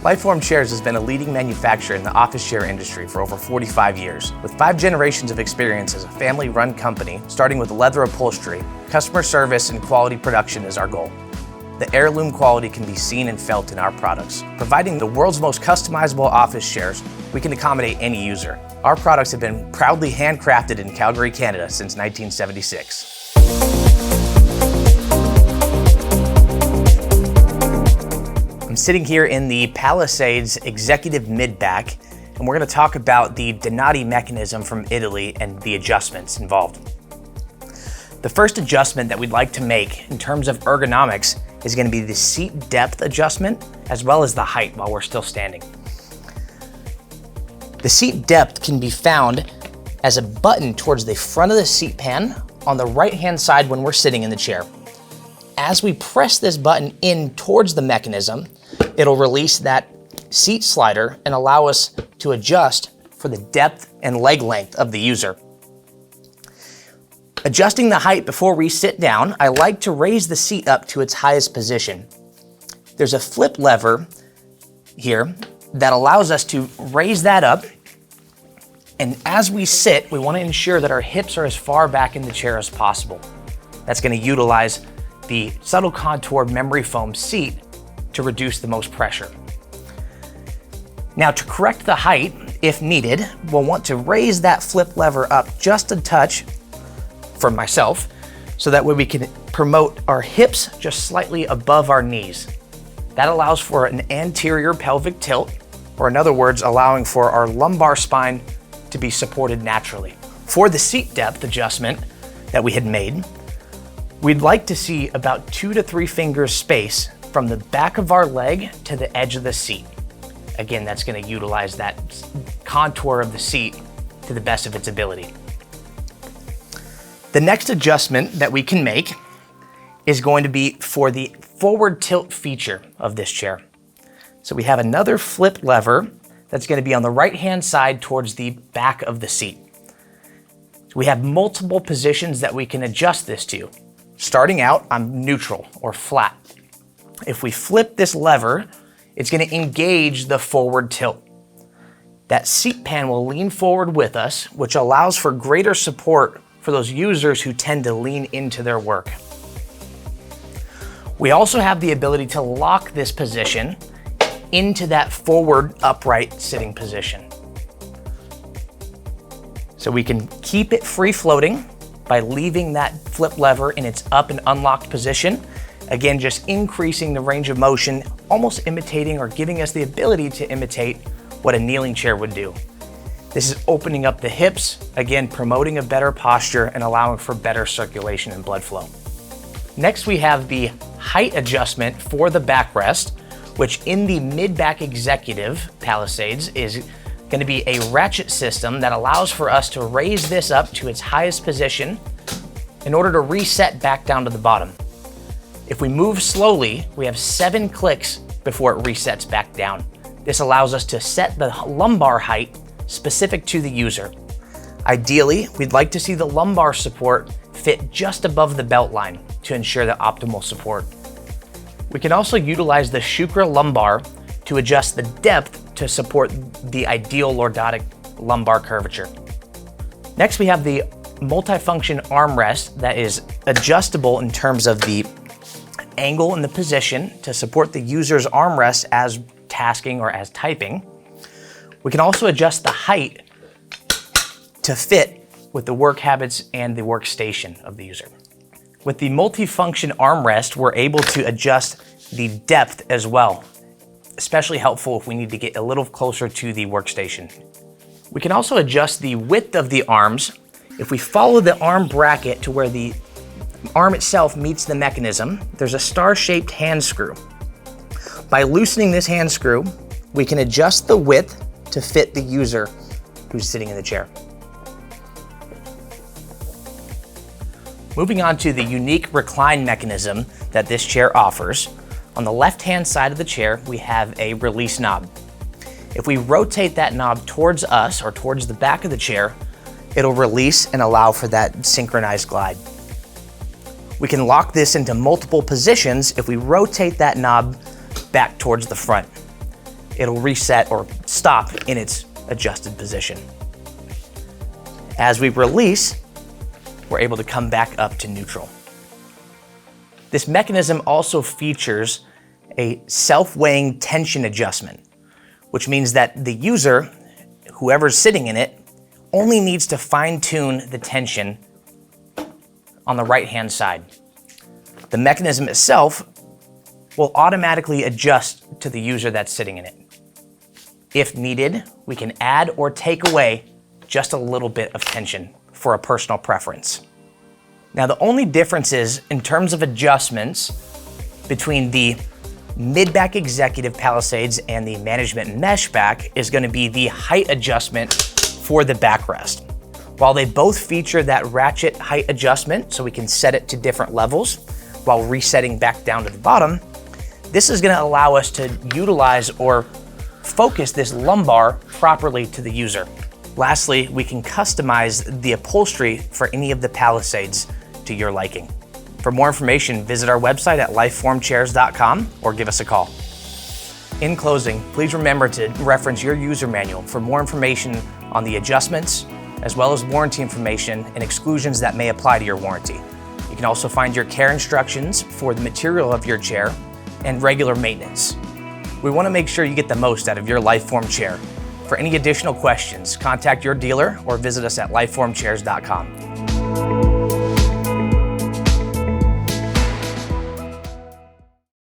LIFEFORM Chairs has been a leading manufacturer in the office chair industry for over 45 years. With 5 generations of experience as a family-run company, starting with leather upholstery, customer service and quality production is our goal. The heirloom quality can be seen and felt in our products. Providing the world's most customizable office chairs, we can accommodate any user. Our products have been proudly handcrafted in Calgary, Canada since 1976. I'm sitting here in the Palisades Executive Mid-Back, and we're going to talk about the Donati mechanism from Italy and the adjustments involved. The first adjustment that we'd like to make in terms of ergonomics is going to be the seat depth adjustment as well as the height while we're still standing. The seat depth can be found as a button towards the front of the seat pan on the right-hand side when we're sitting in the chair. As we press this button in towards the mechanism, it'll release that seat slider and allow us to adjust for the depth and leg length of the user. Adjusting the height before we sit down, I like to raise the seat up to its highest position. There's a flip lever here that allows us to raise that up, and as we sit, we want to ensure that our hips are as far back in the chair as possible. That's going to utilize the subtle contoured memory foam seat to reduce the most pressure. Now, to correct the height, if needed, we'll want to raise that flip lever up just a touch for myself, so that way we can promote our hips just slightly above our knees. That allows for an anterior pelvic tilt, or in other words, allowing for our lumbar spine to be supported naturally. For the seat depth adjustment that we had made, we'd like to see about 2 to 3 fingers space from the back of our leg to the edge of the seat. Again, that's going to utilize that contour of the seat to the best of its ability. The next adjustment that we can make is going to be for the forward tilt feature of this chair. So we have another flip lever that's going to be on the right-hand side towards the back of the seat. We have multiple positions that we can adjust this to. Starting out, I'm neutral or flat. If we flip this lever, it's going to engage the forward tilt. That seat pan will lean forward with us, which allows for greater support for those users who tend to lean into their work. We also have the ability to lock this position into that forward upright sitting position. So we can keep it free floating by leaving that flip lever in its up and unlocked position. Again, just increasing the range of motion, almost imitating or giving us the ability to imitate what a kneeling chair would do. This is opening up the hips, again, promoting a better posture and allowing for better circulation and blood flow. Next, we have the height adjustment for the backrest, which in the Mid-Back Executive Palisades is going to be a ratchet system that allows for us to raise this up to its highest position in order to reset back down to the bottom. If we move slowly, we have 7 clicks before it resets back down. This allows us to set the lumbar height specific to the user. Ideally, we'd like to see the lumbar support fit just above the belt line to ensure the optimal support. We can also utilize the Schukra lumbar to adjust the depth to support the ideal lordotic lumbar curvature. Next, we have the multifunction armrest that is adjustable in terms of the angle and the position to support the user's armrest as tasking or as typing. We can also adjust the height to fit with the work habits and the workstation of the user. With the multifunction armrest, we're able to adjust the depth as well, especially helpful if we need to get a little closer to the workstation. We can also adjust the width of the arms. If we follow the arm bracket to where the arm itself meets the mechanism, there's a star-shaped hand screw. By loosening this hand screw, we can adjust the width to fit the user who's sitting in the chair. Moving on to the unique recline mechanism that this chair offers, on the left-hand side of the chair, we have a release knob. If we rotate that knob towards us or towards the back of the chair, it'll release and allow for that synchronized glide. We can lock this into multiple positions if we rotate that knob back towards the front. it'll reset or stop in its adjusted position. As we release, we're able to come back up to neutral. This mechanism also features a self-weighing tension adjustment, which means that the user, whoever's sitting in it, only needs to fine-tune the tension on the right-hand side. The mechanism itself will automatically adjust to the user that's sitting in it. If needed, we can add or take away just a little bit of tension for a personal preference. Now, the only difference is in terms of adjustments between the Mid-Back Executive Palisades and the Management Mesh Back is going to be the height adjustment for the backrest. While they both feature that ratchet height adjustment, so we can set it to different levels while resetting back down to the bottom, this is going to allow us to utilize or focus this lumbar properly to the user. Lastly, we can customize the upholstery for any of the Palisades to your liking. For more information, visit our website at lifeformchairs.com or give us a call. In closing, please remember to reference your user manual for more information on the adjustments, as well as warranty information and exclusions that may apply to your warranty. You can also find your care instructions for the material of your chair and regular maintenance. We want to make sure you get the most out of your LifeForm chair. For any additional questions, contact your dealer or visit us at lifeformchairs.com.